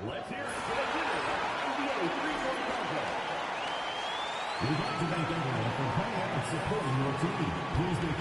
Let's hear it for the winner of the NBA three-point contest. We'd like to thank everyone for coming out and supporting your team. Please make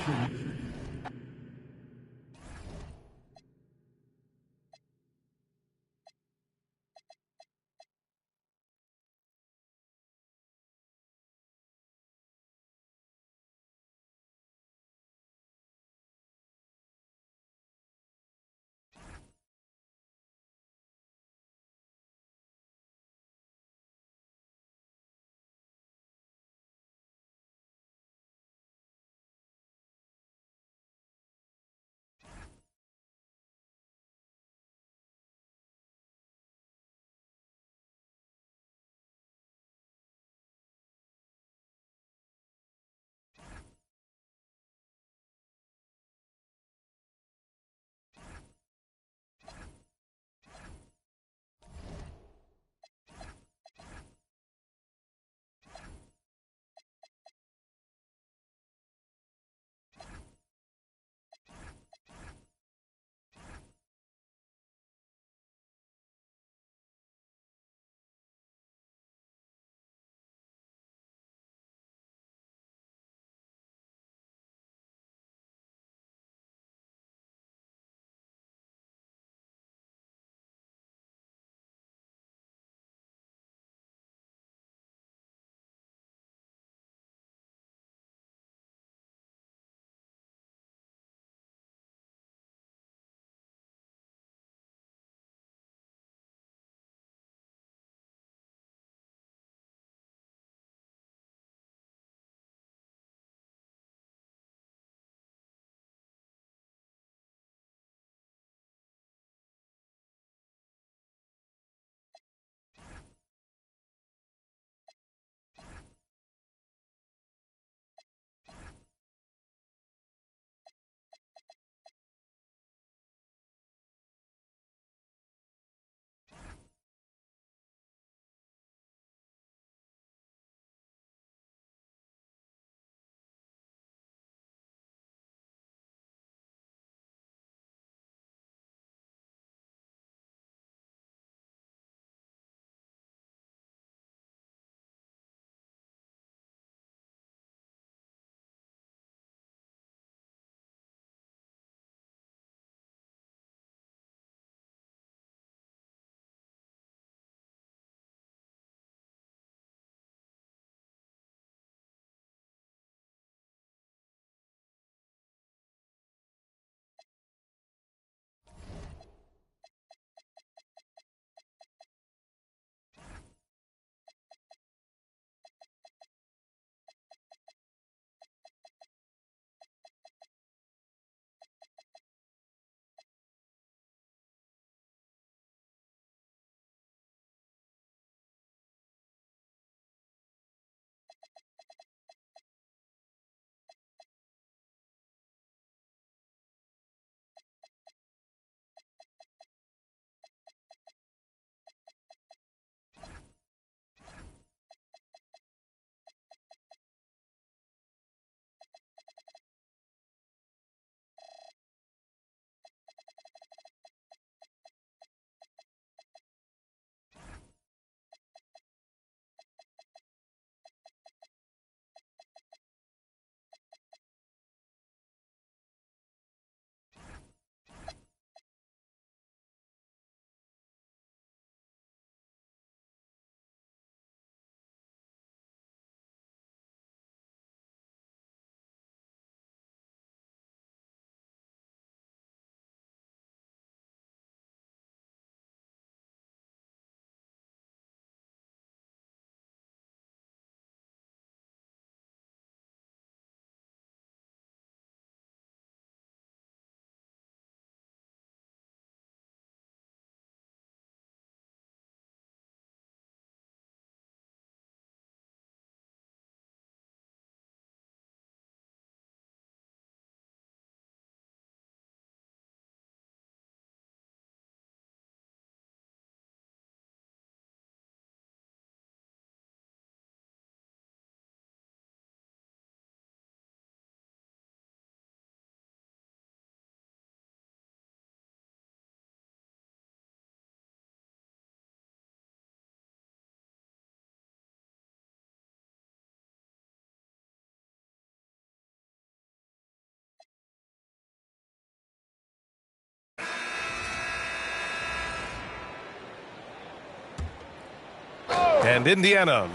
And Indiana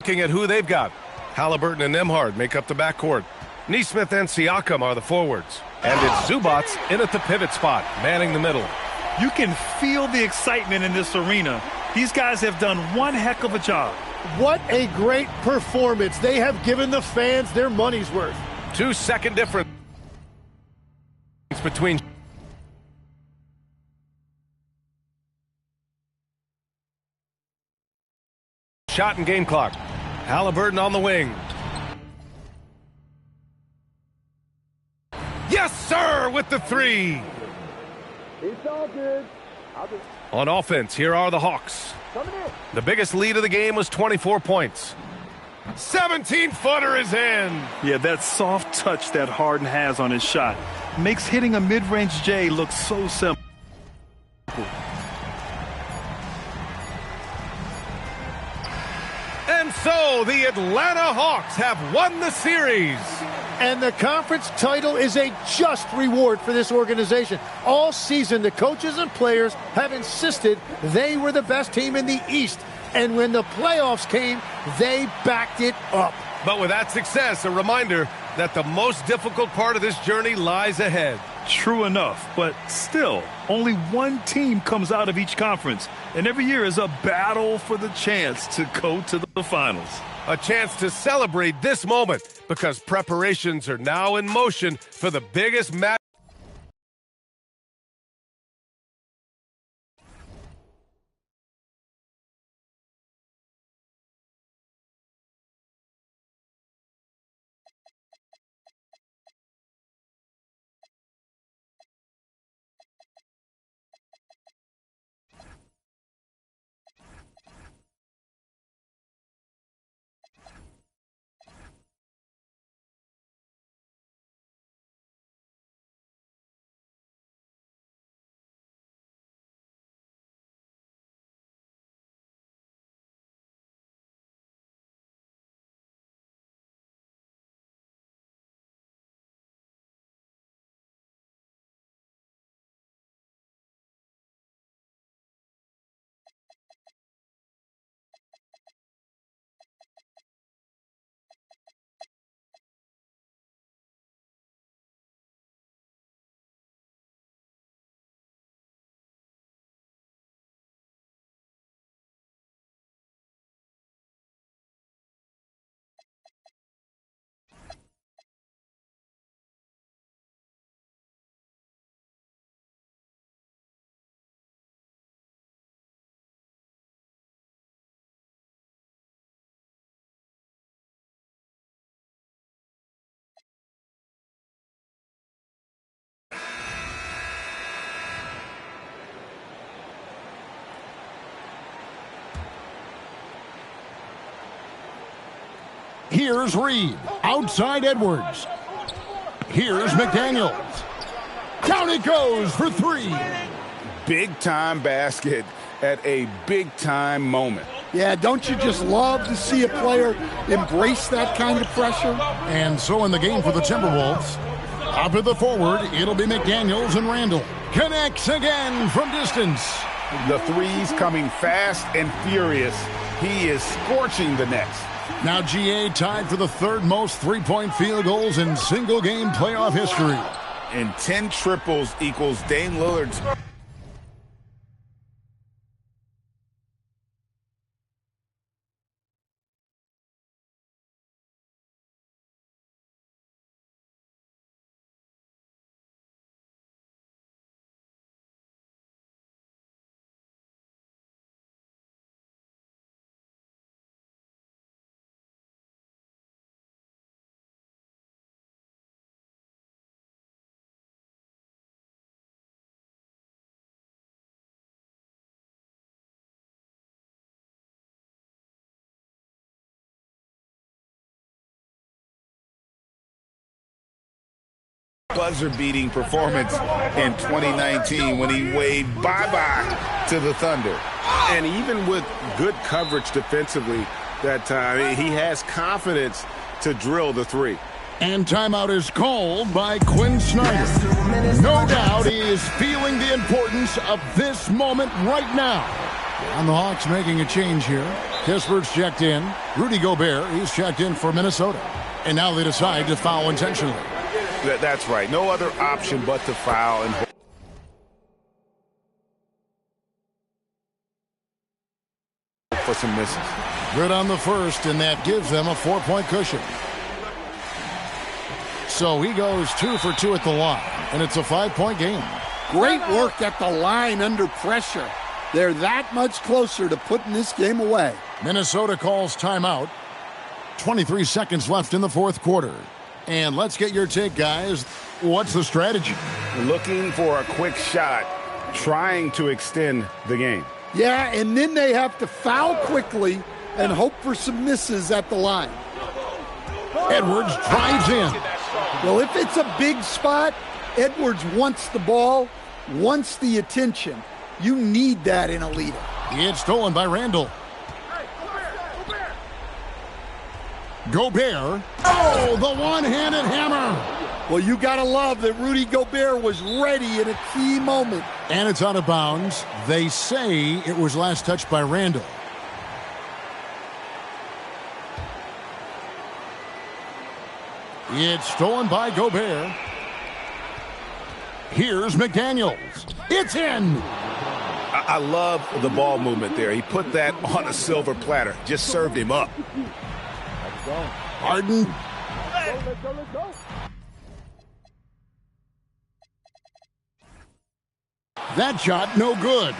looking at who they've got. Halliburton and Nembhard make up the backcourt. Nesmith and Siakam are the forwards. And it's Zubac in at the pivot spot, manning the middle. You can feel the excitement in this arena. These guys have done one heck of a job. What a great performance. They have given the fans their money's worth. 2-second difference between shot and game clock. Halliburton on the wing. Yes, sir, with the three. It's all good. On offense, here are the Hawks. Coming in. The biggest lead of the game was 24 points. 17-footer is in. Yeah, that soft touch that Harden has on his shot makes hitting a mid-range J look so simple. And so the Atlanta Hawks have won the series. And the conference title is a just reward for this organization. All season, the coaches and players have insisted they were the best team in the East. And when the playoffs came, they backed it up. But with that success, a reminder that the most difficult part of this journey lies ahead. True enough, but still, only one team comes out of each conference. And every year is a battle for the chance to go to the finals. A chance to celebrate this moment because preparations are now in motion for the biggest match. Here's Reed, outside Edwards. Here's McDaniels. Down it goes for three. Big-time basket at a big-time moment. Yeah, don't you just love to see a player embrace that kind of pressure? And so in the game for the Timberwolves, up at the forward, it'll be McDaniels and Randall. Connects again from distance. The threes coming fast and furious. He is scorching the nets. Now GA tied for the third most three-point field goals in single-game playoff history. And 10 triples equals Dame Lillard's. Buzzer-beating performance in 2019 when he waved bye-bye to the Thunder. And even with good coverage defensively that time, he has confidence to drill the three. And timeout is called by Quinn Snyder. No doubt he is feeling the importance of this moment right now. And the Hawks making a change here. Kispert's checked in. Rudy Gobert, he's checked in for Minnesota. And now they decide to foul intentionally. That's right. No other option but to foul and for some misses. Good on the first, and that gives them a 4-point cushion. So he goes 2 for 2 at the line, and it's a 5-point game. Great work at the line under pressure. They're that much closer to putting this game away. Minnesota calls timeout. 23 seconds left in the fourth quarter. And let's get your take, guys. What's the strategy? Looking for a quick shot, trying to extend the game. Yeah, and then they have to foul quickly and hope for some misses at the line. Edwards drives in. Well, if it's a big spot, Edwards wants the ball, wants the attention. You need that in a leader. It's stolen by Randall. Gobert. Oh, the one-handed hammer. Well, you got to love that Rudy Gobert was ready in a key moment. And it's out of bounds. They say it was last touched by Randall. It's stolen by Gobert. Here's McDaniels. It's in. I love the ball movement there. He put that on a silver platter. Just served him up. Harden. That shot, no good.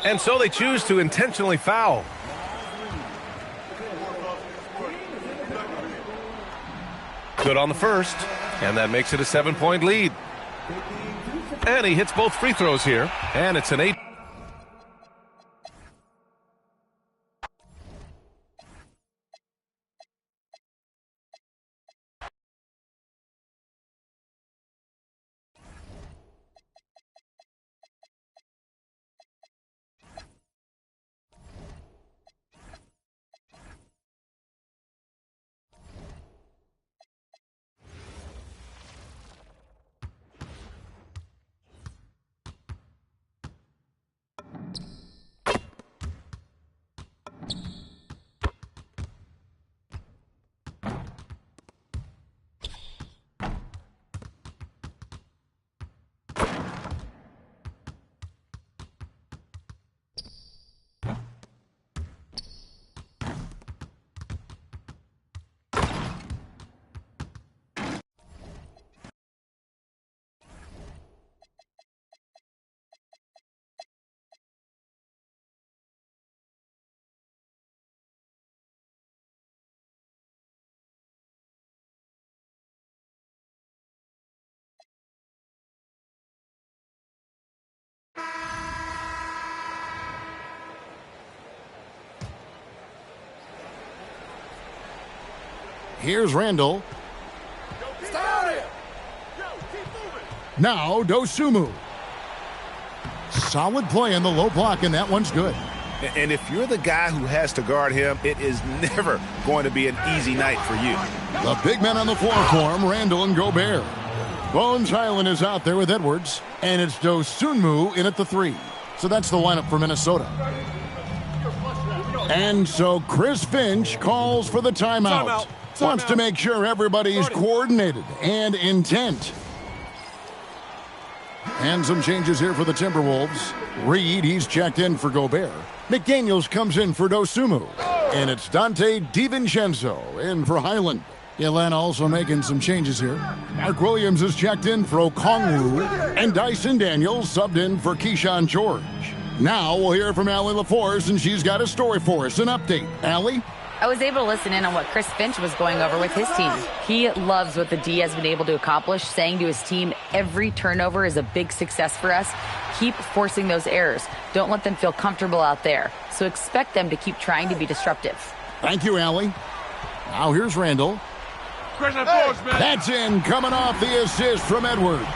And so they choose to intentionally foul. Good on the first, and that makes it a 7-point lead. And he hits both free throws here, and it's an 8. Here's Randall. Now Dosunmu. Solid play in the low block, and that one's good. And if you're the guy who has to guard him, it is never going to be an easy night for you. The big men on the floor for him, Randall and Gobert. Bones Highland is out there with Edwards, and it's Dosunmu in at the 3. So that's the lineup for Minnesota. And so Chris Finch calls for the timeout. Wants to make sure everybody's coordinated and intent. And some changes here for the Timberwolves. Reed, he's checked in for Gobert. McDaniels comes in for Dosunmu. And it's Dante DiVincenzo in for Highland. Atlanta also making some changes here. Mark Williams is checked in for Okongwu. And Dyson Daniels subbed in for Keyshawn George. Now we'll hear from Allie LaForce, and she's got a story for us. An update. Allie? I was able to listen in on what Chris Finch was going over with his team. He loves what the D has been able to accomplish, saying to his team, every turnover is a big success for us. Keep forcing those errors. Don't let them feel comfortable out there. So expect them to keep trying to be disruptive. Thank you, Allie. Now here's Randall. That's in, coming off the assist from Edwards.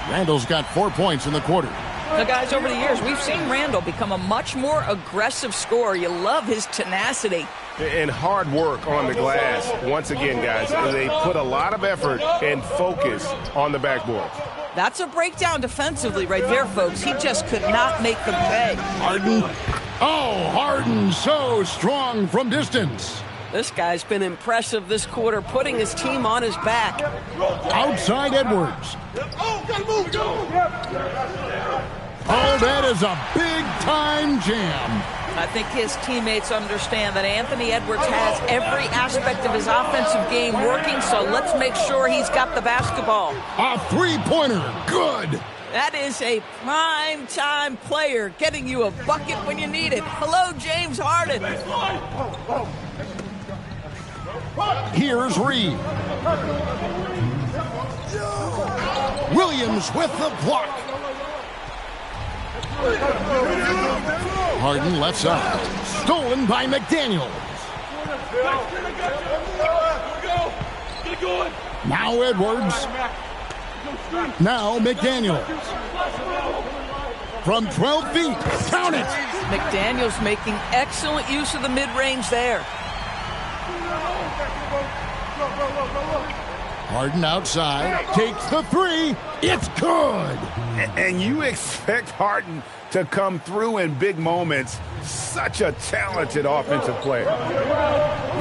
Randall's got 4 points in the quarter. Now, guys, over the years, we've seen Randall become a much more aggressive scorer. You love his tenacity. And hard work on the glass. Once again, guys, they put a lot of effort and focus on the backboard. That's a breakdown defensively right there, folks. He just could not make them pay. Harden. Oh, Harden so strong from distance. This guy's been impressive this quarter, putting his team on his back. Outside Edwards. Oh, that is a big-time jam. I think his teammates understand that Anthony Edwards has every aspect of his offensive game working, so let's make sure he's got the basketball. A three-pointer. Good. That is a prime-time player getting you a bucket when you need it. Hello, James Harden. Here's Reed. Williams with the block. Harden left side. Stolen by McDaniels. Now Edwards. Now McDaniels. From 12 feet. Count it. McDaniels making excellent use of the mid-range there. Harden outside, takes the 3. It's good. And you expect Harden to come through in big moments. Such a talented offensive player.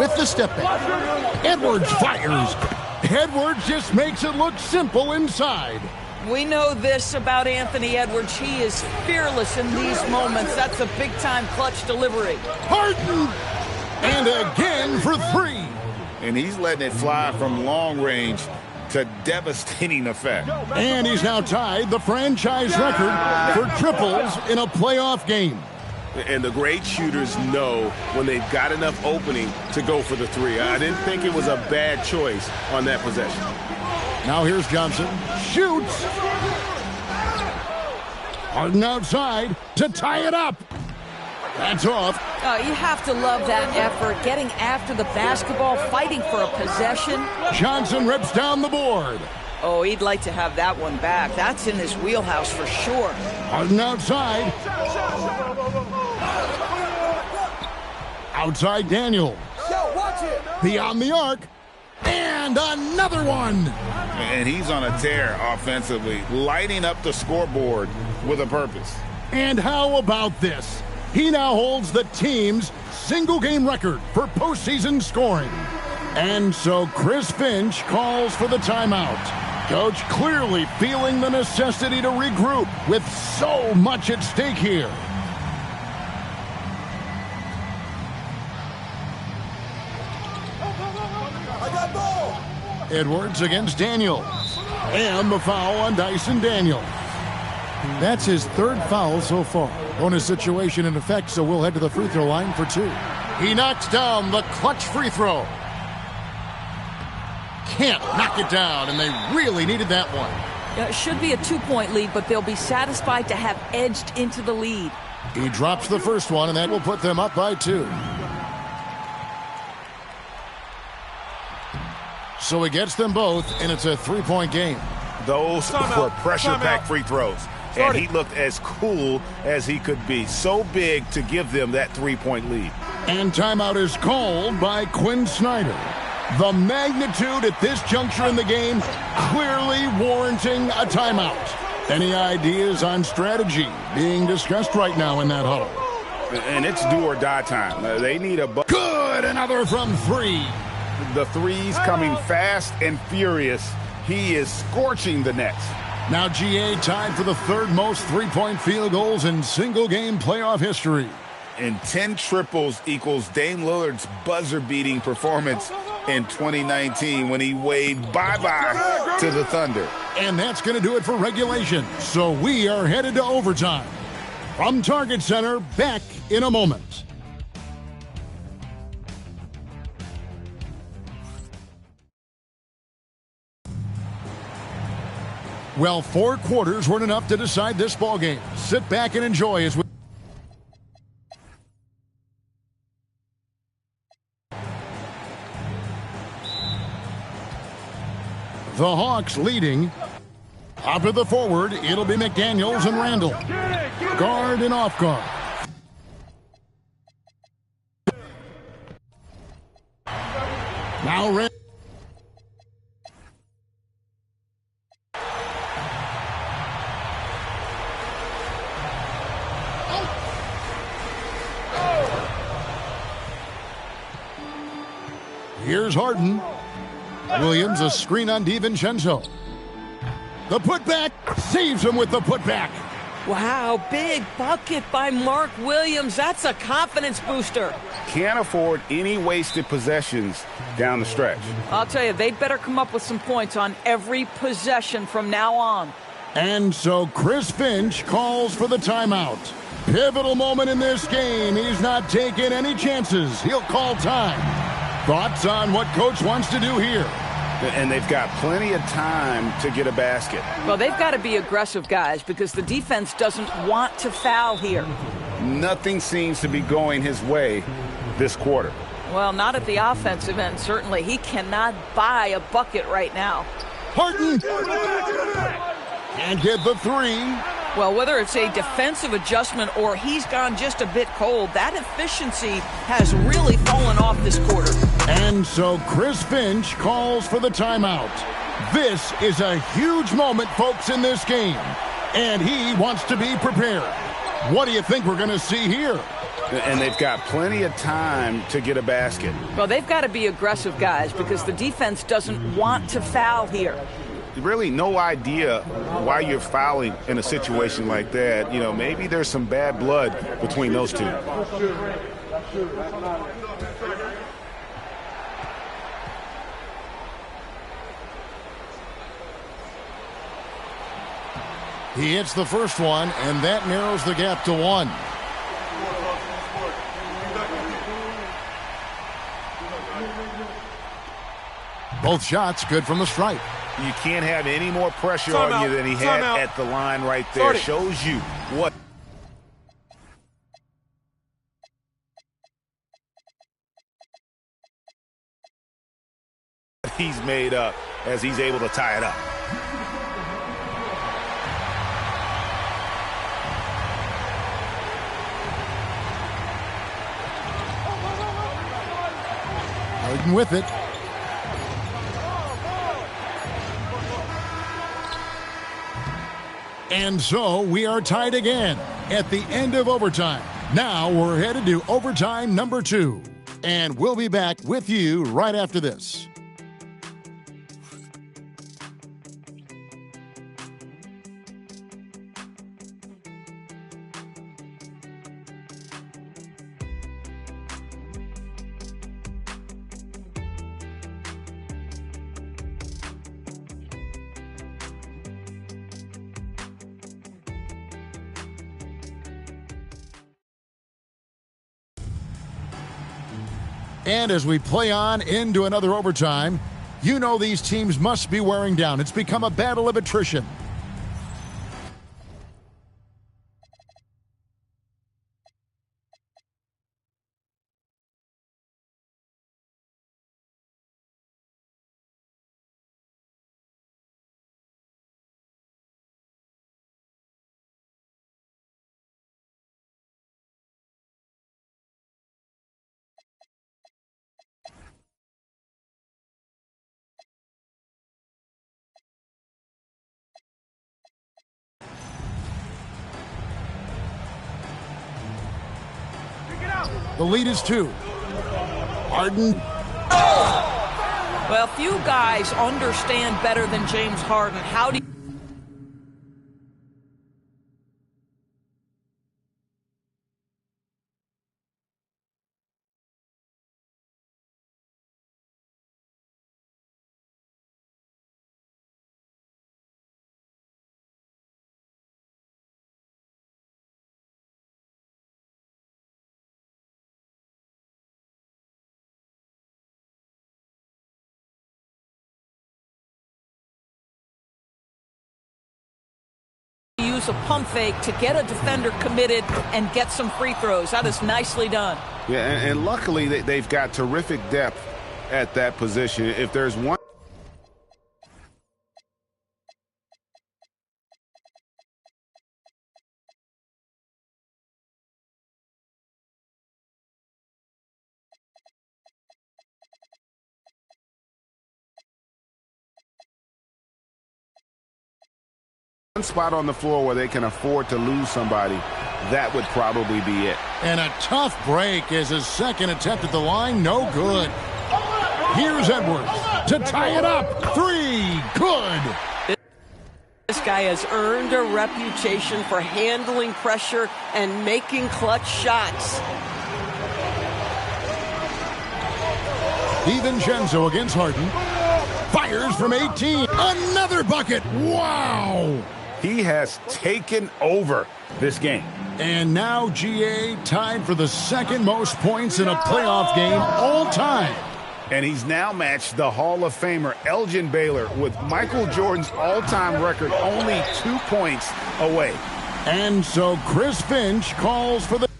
With the step back, Edwards fires. Edwards just makes it look simple inside. We know this about Anthony Edwards. He is fearless in these moments. That's a big-time clutch delivery. Harden! And again for 3. And he's letting it fly from long range to devastating effect. And he's now tied the franchise record for triples in a playoff game. And the great shooters know when they've got enough opening to go for the 3. I didn't think it was a bad choice on that possession. Now here's Johnson. Shoots. Harden outside to tie it up. That's off. You have to love that effort, getting after the basketball, fighting for a possession. Johnson rips down the board. Oh, he'd like to have that one back. That's in his wheelhouse for sure. Harden outside. Outside Daniels. Beyond the arc. And another one. And he's on a tear offensively, lighting up the scoreboard with a purpose. And how about this? He now holds the team's single-game record for postseason scoring. And so Chris Finch calls for the timeout. Coach clearly feeling the necessity to regroup with so much at stake here. Edwards against Daniels. And the foul on Dyson Daniels. That's his 3rd foul so far. Bonus situation in effect, so we'll head to the free throw line for 2. He knocks down the clutch free throw. Can't knock it down, and they really needed that one. It should be a 2-point lead, but they'll be satisfied to have edged into the lead. He drops the first one, and that will put them up by 2. So he gets them both, and it's a 3-point game. Those were pressure-packed free throws. And he looked as cool as he could be. So big to give them that 3-point lead. And timeout is called by Quinn Snyder. The magnitude at this juncture in the game clearly warranting a timeout. Any ideas on strategy being discussed right now in that huddle? And it's do or die time. They need a good, another from three. The threes coming fast and furious. He is scorching the Nets. Now GA tied for the third most three-point field goals in single-game playoff history. And 10 triples equals Dame Lillard's buzzer-beating performance in 2019 when he waved bye-bye to the Thunder. And that's going to do it for regulation. So we are headed to overtime. From Target Center, back in a moment. Well, 4 quarters weren't enough to decide this ballgame. Sit back and enjoy as we... The Hawks leading. Up to the forward, it'll be McDaniels and Randall. Guard and off guard. Now Randall. Here's Harden. Williams, a screen on DiVincenzo. The putback, saves him with the putback. Wow, big bucket by Mark Williams. That's a confidence booster. Can't afford any wasted possessions down the stretch. I'll tell you, they better come up with some points on every possession from now on. And so Chris Finch calls for the timeout. Pivotal moment in this game. He's not taking any chances. He'll call time. Thoughts on what Coach wants to do here? And they've got plenty of time to get a basket. Well, they've got to be aggressive, guys, because the defense doesn't want to foul here. Nothing seems to be going his way this quarter. Well, not at the offensive end, certainly. He cannot buy a bucket right now. Harden! Can't get the three. Well, whether it's a defensive adjustment or he's gone just a bit cold, that efficiency has really fallen off this quarter. And so Chris Finch calls for the timeout. This is a huge moment, folks, in this game. And he wants to be prepared. What do you think we're going to see here? And they've got plenty of time to get a basket. Well, they've got to be aggressive, guys, because the defense doesn't want to foul here. Really no idea why you're fouling in a situation like that. You know, maybe there's some bad blood between those two. He hits the first one, and that narrows the gap to 1. Both shots good from the stripe. You can't have any more pressure on you than he had at the line right there. Shows you what he's made up as he's able to tie it up. Harden with it. And so we are tied again at the end of overtime. Now we're headed to overtime number 2. And we'll be back with you right after this. And as we play on into another overtime, you know these teams must be wearing down. It's become a battle of attrition. The lead is 2. Harden. Well, few guys understand better than James Harden how to use a pump fake to get a defender committed and get some free throws. That is nicely done. Yeah, and luckily they've got terrific depth at that position. If there's one spot on the floor where they can afford to lose somebody, that would probably be it. And a tough break as his second attempt at the line, no good. Here's Edwards to tie it up. 3, good. This guy has earned a reputation for handling pressure and making clutch shots. DiVincenzo against Harden. Fires from 18. Another bucket. Wow. He has taken over this game. And now GA tied for the second most points in a playoff game all time. And he's now matched the Hall of Famer Elgin Baylor with Michael Jordan's all-time record only 2 points away. And so Chris Finch calls for the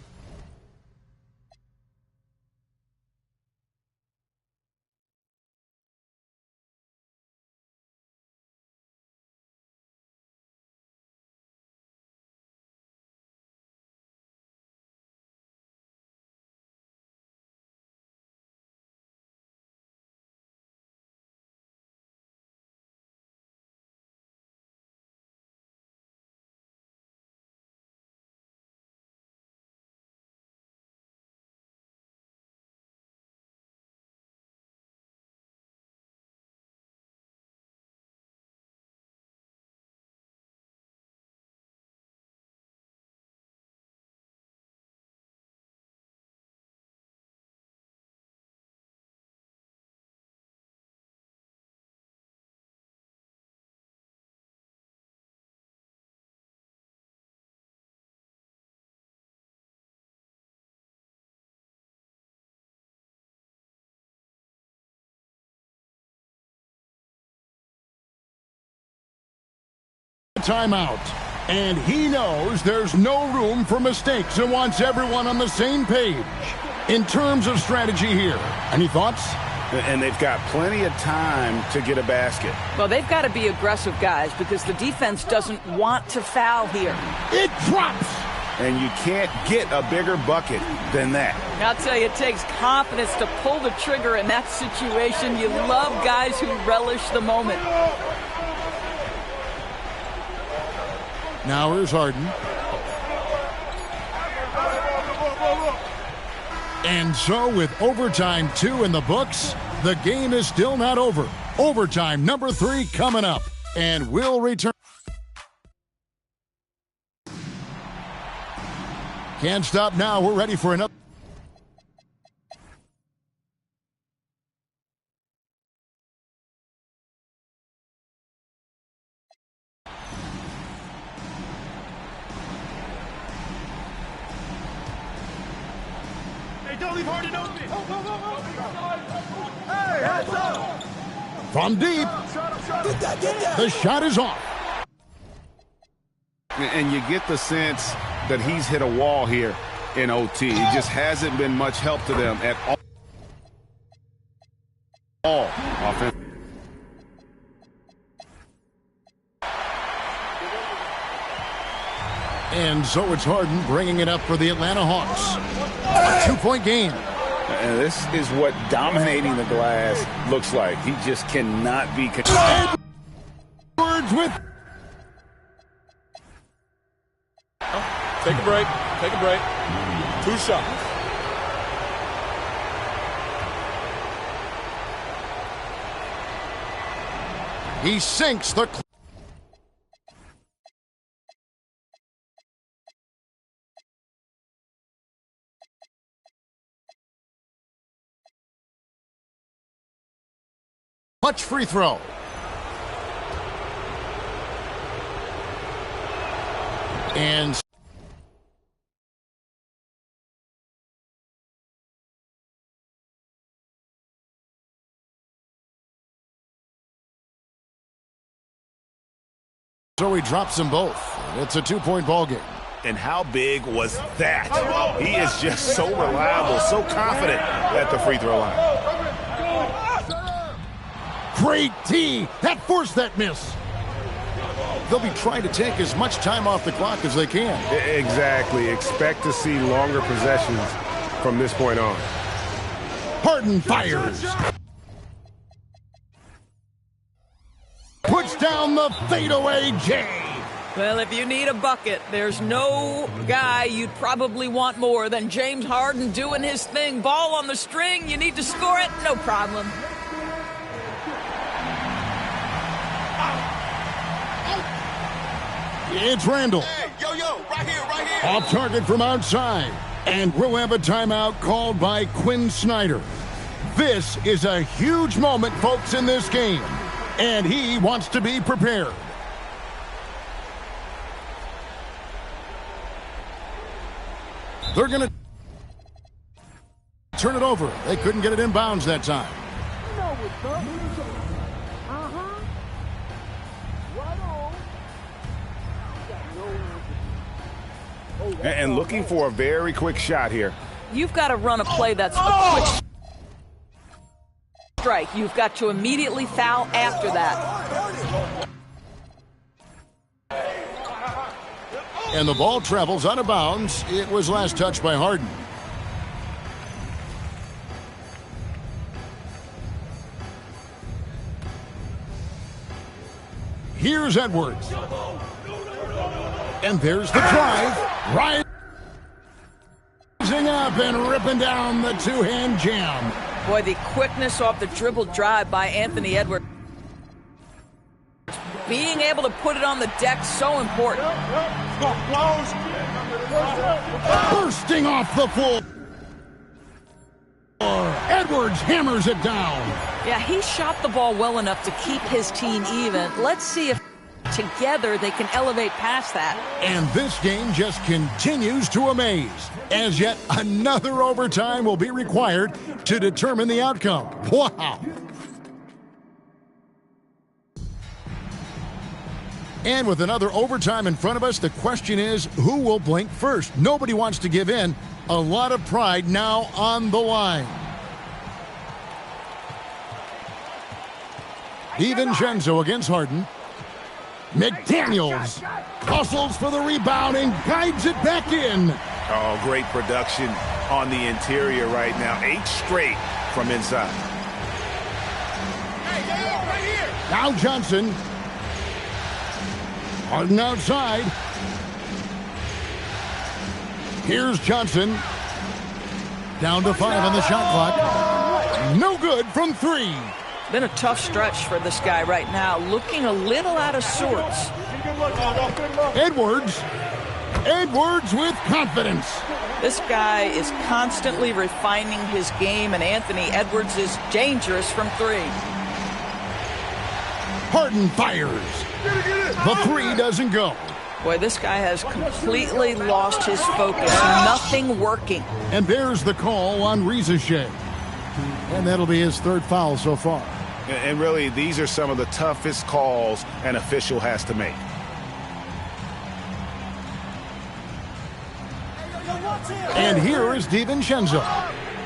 timeout. And he knows there's no room for mistakes and wants everyone on the same page. In terms of strategy here, any thoughts? And they've got plenty of time to get a basket. Well, they've got to be aggressive, guys, because the defense doesn't want to foul here. It drops. And you can't get a bigger bucket than that. I'll tell you, it takes confidence to pull the trigger in that situation. You love guys who relish the moment. Now here's Harden. And so with overtime 2 in the books, the game is still not over. Overtime number 3 coming up. And we'll return. Can't stop now. We're ready for another. Don't leave Harden open. Hey, heads up. From deep. The shot is off. And you get the sense that he's hit a wall here in OT. It just hasn't been much help to them at all. Offense. And so it's Harden bringing it up for the Atlanta Hawks. A 2-point game. And this is what dominating the glass looks like. He just cannot be Edwards with. Take a break. Take a break. 2 shots. He sinks the clutch free throw. And so he drops them both. It's a 2-point ball game. And how big was that? He is just so reliable, so confident at the free throw line. Great D. That forced that miss. They'll be trying to take as much time off the clock as they can. Exactly. Expect to see longer possessions from this point on. Harden fires. Puts down the fadeaway J. Well, if you need a bucket, there's no guy you'd probably want more than James Harden doing his thing. Ball on the string, you need to score it, no problem. It's Randall. Hey, right here. Off target from outside. And we'll have a timeout called by Quinn Snyder. This is a huge moment, folks, in this game. And he wants to be prepared. They're going to turn it over. They couldn't get it in bounds that time. And looking for a very quick shot here. You've got to run a play that's a quick strike. You've got to immediately foul after that. And the ball travels out of bounds. It was last touched by Harden. Here's Edwards. And there's the drive. Rising up and ripping down the two-hand jam. Boy, the quickness off the dribble drive by Anthony Edwards. Being able to put it on the deck, so important. Bursting off the floor. Edwards hammers it down. Yeah, he shot the ball well enough to keep his team even. Let's see if together they can elevate past that. And this game just continues to amaze, as yet another overtime will be required to determine the outcome. Wow. And with another overtime in front of us, the question is, who will blink first? Nobody wants to give in. A lot of pride now on the line. DiVincenzo against Harden. McDaniels hustles for the rebound and guides it back in. Oh, great production on the interior right now. 8 straight from inside. Now Johnson. Harden outside. Here's Johnson. Down to 5 on the shot clock. No good from 3. Been a tough stretch for this guy right now. Looking a little out of sorts. Edwards. Edwards with confidence. This guy is constantly refining his game, and Anthony Edwards is dangerous from 3. Harden fires. The 3 doesn't go. Boy, this guy has completely lost his focus. Nothing working. And there's the call on Rizachet. And that'll be his 3rd foul so far. And really, these are some of the toughest calls an official has to make. And here is DiVincenzo.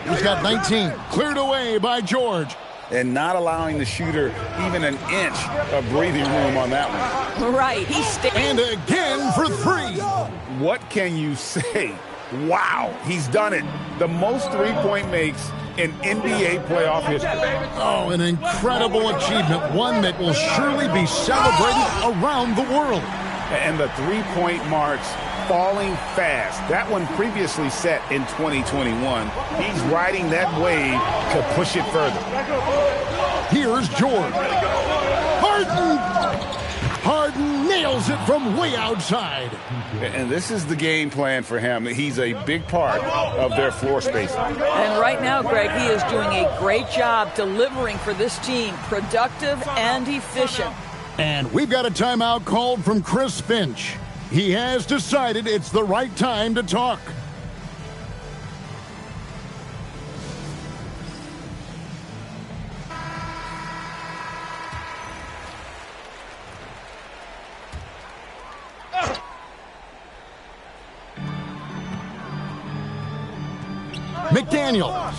He's got 19. Cleared away by George. And not allowing the shooter even an inch of breathing room on that one. Right. And again for 3. What can you say? Wow, he's done it. The most three-point makes in NBA playoff history. Oh, an incredible achievement. One that will surely be celebrated around the world. And the three-point marks falling fast. That one previously set in 2021. He's riding that wave to push it further. Here's George. Harden nails it from way outside. And this is the game plan for him. He's a big part of their floor space. And right now, Greg, he is doing a great job delivering for this team, productive and efficient. And we've got a timeout called from Chris Finch. He has decided it's the right time to talk. McDaniels.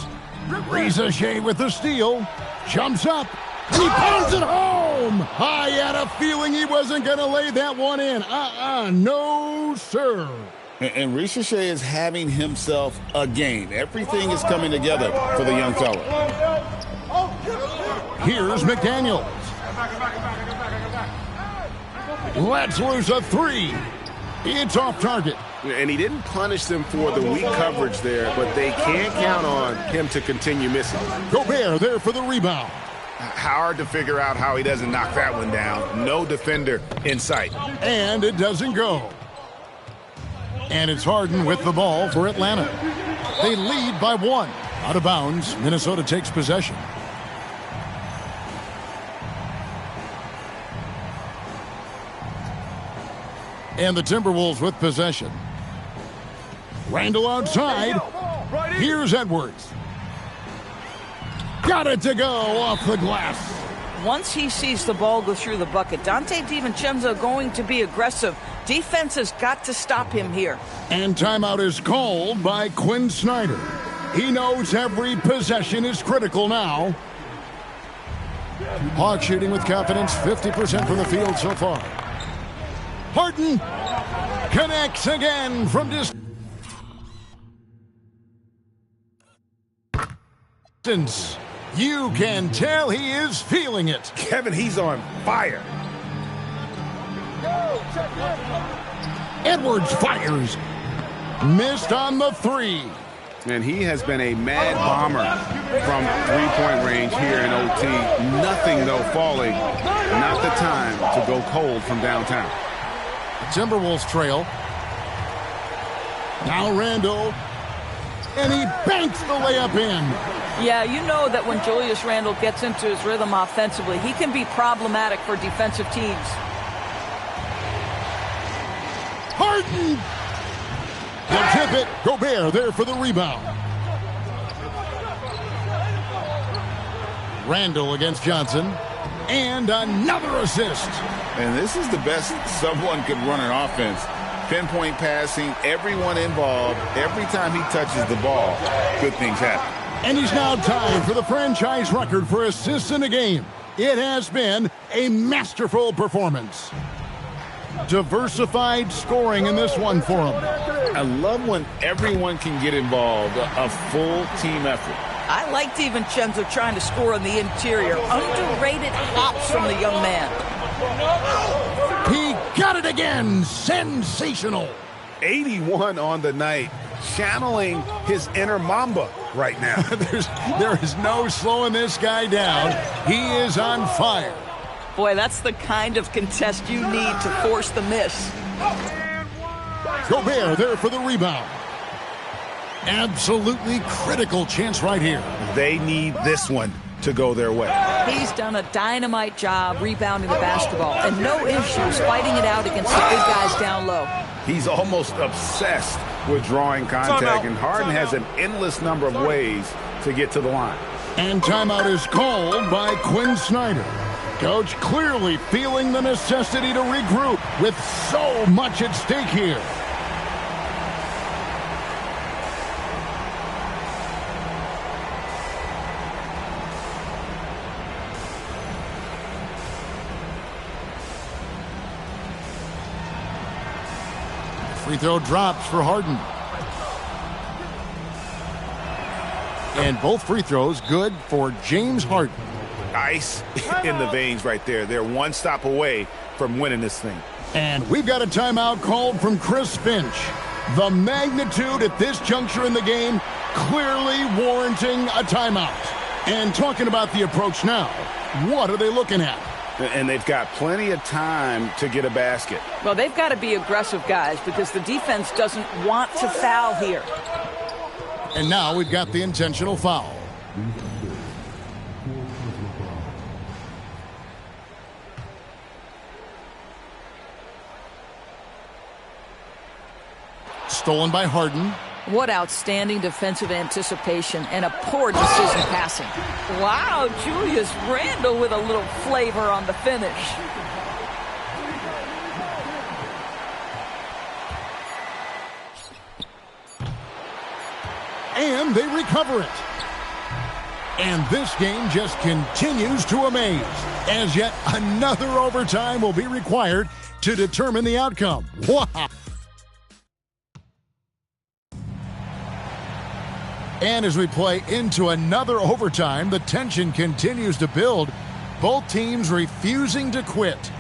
Ricochet with the steal. Jumps up. And he pounds it home. I had a feeling he wasn't going to lay that one in. No, sir. And Ricochet is having himself a game. Everything is coming together for the young fella. Here's McDaniels. Lets loose a three. It's off target. And he didn't punish them for the weak coverage there, but they can't count on him to continue missing. Gobert there for the rebound. Hard to figure out how he doesn't knock that one down. No defender in sight. And it doesn't go. And it's Harden with the ball for Atlanta. They lead by one. Out of bounds, Minnesota takes possession. And the Timberwolves with possession. Randall outside. Here's Edwards. Got it to go off the glass. Once he sees the ball go through the bucket, Dante DiVincenzo going to be aggressive. Defense has got to stop him here. And timeout is called by Quinn Snyder. He knows every possession is critical now. Hawks shooting with confidence, 50% from the field so far. Harden connects again from distance. You can tell he is feeling it. Kevin, he's on fire. Edwards fires. Missed on the three. And he has been a mad bomber from three-point range here in OT. Nothing, though, falling. Not the time to go cold from downtown. Timberwolves trail. Now Randall. And he banks the layup in. Yeah, you know that when Julius Randle gets into his rhythm offensively, he can be problematic for defensive teams. Harden! They'll tip it. Gobert there for the rebound. Randall against Johnson. And another assist. And this is the best someone could run an offense. Pinpoint passing, everyone involved. Every time he touches the ball, good things happen. And he's now tied for the franchise record for assists in a game. It has been a masterful performance. Diversified scoring in this one for him. I love when everyone can get involved, a full team effort. I like DiVincenzo trying to score on the interior. Underrated hops from the young man. He got it again. Sensational. 81 on the night, channeling his inner Mamba right now. There is no slowing this guy down. He is on fire. Boy, that's the kind of contest you need to force the miss. Gobert there for the rebound. Absolutely critical chance right here. They need this one to go their way. He's done a dynamite job rebounding the basketball and no issues fighting it out against the big guys down low. He's almost obsessed with drawing contact, and Harden has an endless number of ways to get to the line. And timeout is called by Quinn Snyder. Coach clearly feeling the necessity to regroup with so much at stake here. Free throw drops for Harden. And both free throws good for James Harden. Ice in the veins right there. They're one stop away from winning this thing. And we've got a timeout called from Chris Finch. The magnitude at this juncture in the game clearly warranting a timeout. And talking about the approach now, what are they looking at? And they've got plenty of time to get a basket. Well, they've got to be aggressive, guys, because the defense doesn't want to foul here. And now we've got the intentional foul. Stolen by Harden. What outstanding defensive anticipation and a poor decision passing. Wow, Julius Randle with a little flavor on the finish. And they recover it. And this game just continues to amaze, as yet another overtime will be required to determine the outcome. Wow. And as we play into another overtime, the tension continues to build. Both teams refusing to quit.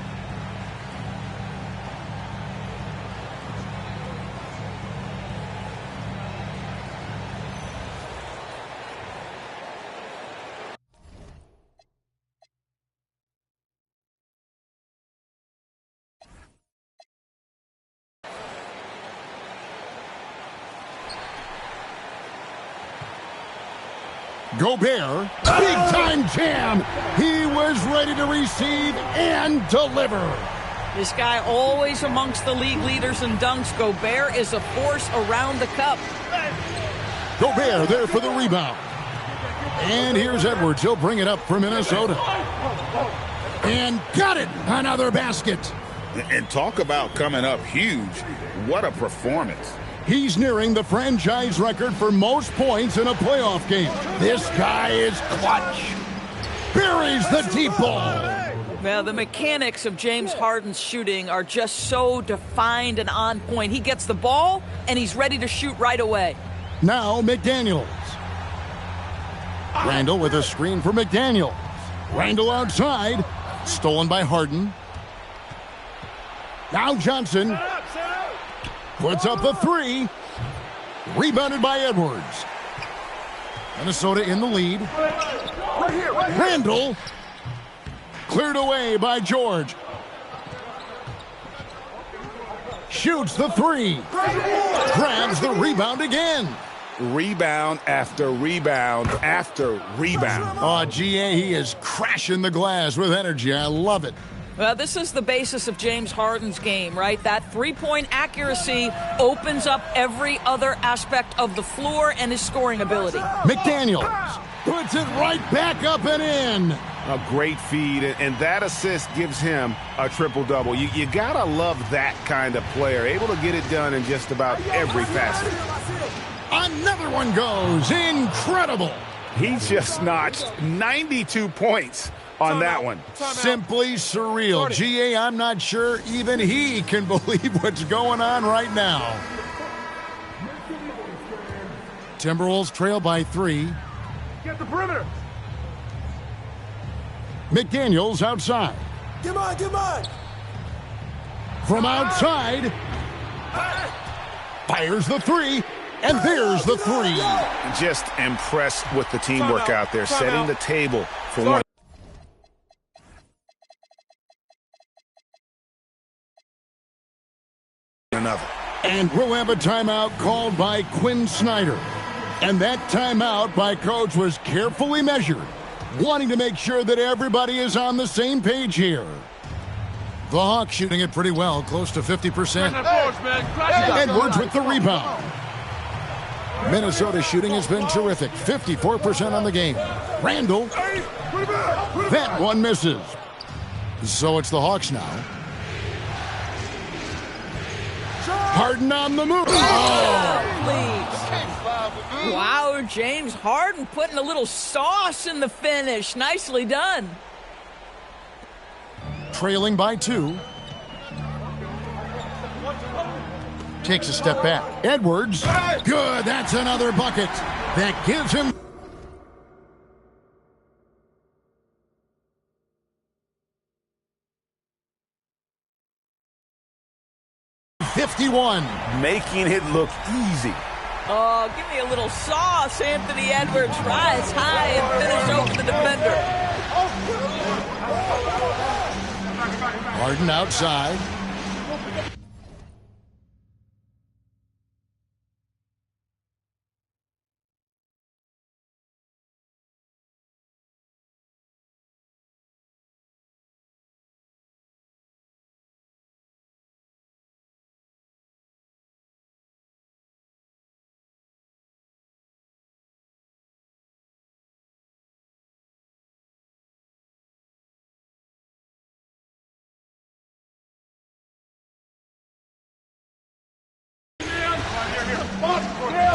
Gobert, big-time jam. He was ready to receive and deliver. This guy always amongst the league leaders in dunks. Gobert is a force around the cup. Gobert there for the rebound. And here's Edwards. He'll bring it up for Minnesota. And got it. Another basket. And talk about coming up huge. What a performance. He's nearing the franchise record for most points in a playoff game. This guy is clutch. Buries the deep ball. Well, the mechanics of James Harden's shooting are just so defined and on point. He gets the ball, and he's ready to shoot right away. Now McDaniels. Randle with a screen for McDaniels. Randle outside. Stolen by Harden. Now Johnson. Puts up the three. Rebounded by Edwards. Minnesota in the lead. Randle. Cleared away by George. Shoots the three. Grabs the rebound again. Rebound after rebound after rebound. Oh, GA, he is crashing the glass with energy. I love it. Well, this is the basis of James Harden's game, right? That three-point accuracy opens up every other aspect of the floor and his scoring ability. McDaniels puts it right back up and in. A great feed, and that assist gives him a triple-double. You gotta love that kind of player, able to get it done in just about every facet. Another one goes. Incredible. He just notched 92 points on that one. Simply surreal. GA, I'm not sure even he can believe what's going on right now. Timberwolves trail by 3. Get the perimeter. McDaniels outside. Come on, come on. From outside. Fires the three. And there's the three. Just impressed with the teamwork out there, setting the table for one. Another. And we'll have a timeout called by Quinn Snyder. And that timeout by Coach was carefully measured, wanting to make sure that everybody is on the same page here. The Hawks shooting it pretty well, close to 50%. Edwards with the rebound. Minnesota shooting has been terrific, 54% on the game. Randle. That one misses. So it's the Hawks now. Harden on the move. Oh, wow, James Harden putting a little sauce in the finish. Nicely done. Trailing by 2. Takes a step back. Edwards. Good. That's another bucket. That gives him. .51. Making it look easy. Oh, give me a little sauce, Anthony Edwards. Rise high and finish over the defender. Harden outside.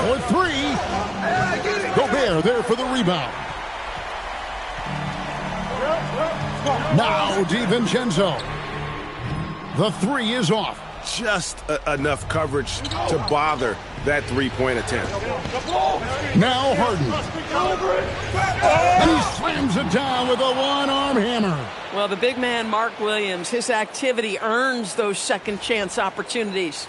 For three. Gobert there for the rebound. Now DiVincenzo. The three is off. Just enough coverage to bother that three-point attempt. Now Harden. He slams it down with a one-arm hammer. Well, the big man, Mark Williams, his activity earns those second chance opportunities.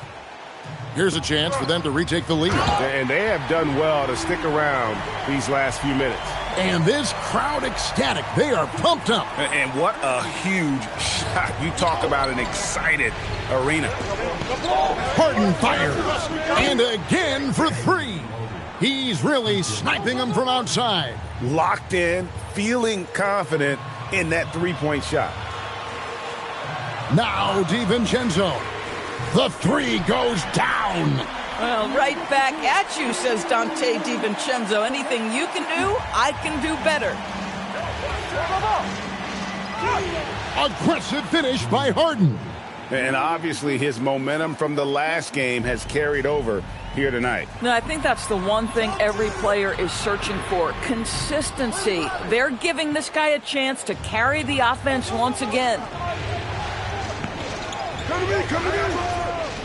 Here's a chance for them to retake the lead. And they have done well to stick around these last few minutes. And this crowd ecstatic. They are pumped up. And what a huge shot. You talk about an excited arena. Harden fires. And again for three. He's really sniping them from outside. Locked in, feeling confident in that three-point shot. Now DiVincenzo. The three goes down. Well, right back at you, says Dante DiVincenzo. Anything you can do, I can do better. Aggressive finish by Harden. And obviously his momentum from the last game has carried over here tonight. No, I think that's the one thing every player is searching for. Consistency. They're giving this guy a chance to carry the offense once again.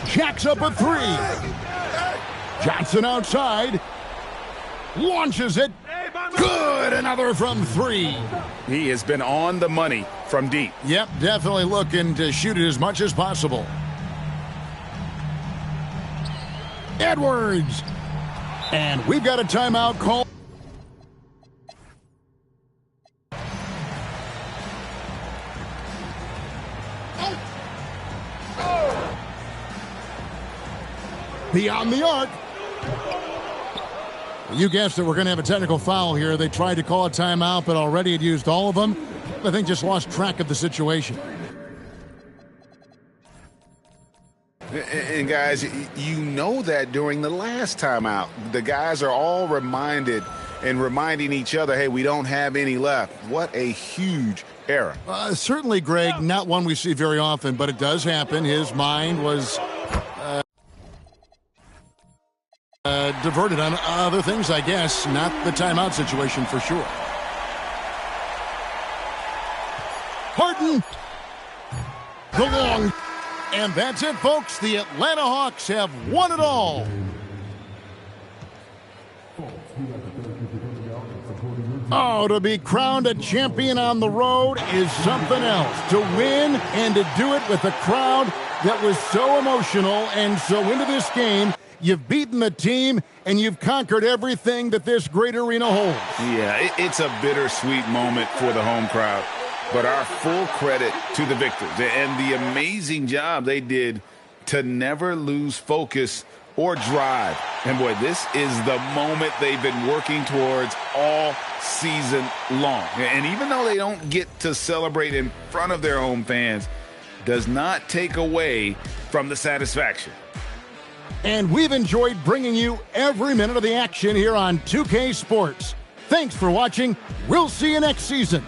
Jacks up a three. Johnson outside. Launches it. Good. Another from three. He has been on the money from deep. Yep, definitely looking to shoot it as much as possible. Edwards. And we've got a timeout call. Beyond the arc. You guessed it, we're going to have a technical foul here. They tried to call a timeout, but already had used all of them. I think just lost track of the situation. And guys, you know that during the last timeout, the guys are all reminded and reminding each other, hey, we don't have any left. What a huge error. Certainly, Greg, not one we see very often, but it does happen. His mind was diverted on other things, I guess. Not the timeout situation for sure. Harden. The long. And that's it, folks. The Atlanta Hawks have won it all. Oh, to be crowned a champion on the road is something else. To win and to do it with a crowd that was so emotional and so into this game. You've beaten the team, and you've conquered everything that this great arena holds. Yeah, it's a bittersweet moment for the home crowd. But our full credit to the victors and the amazing job they did to never lose focus or drive. And, boy, this is the moment they've been working towards all season long. And even though they don't get to celebrate in front of their home fans, does not take away from the satisfaction. And we've enjoyed bringing you every minute of the action here on 2K Sports. Thanks for watching. We'll see you next season.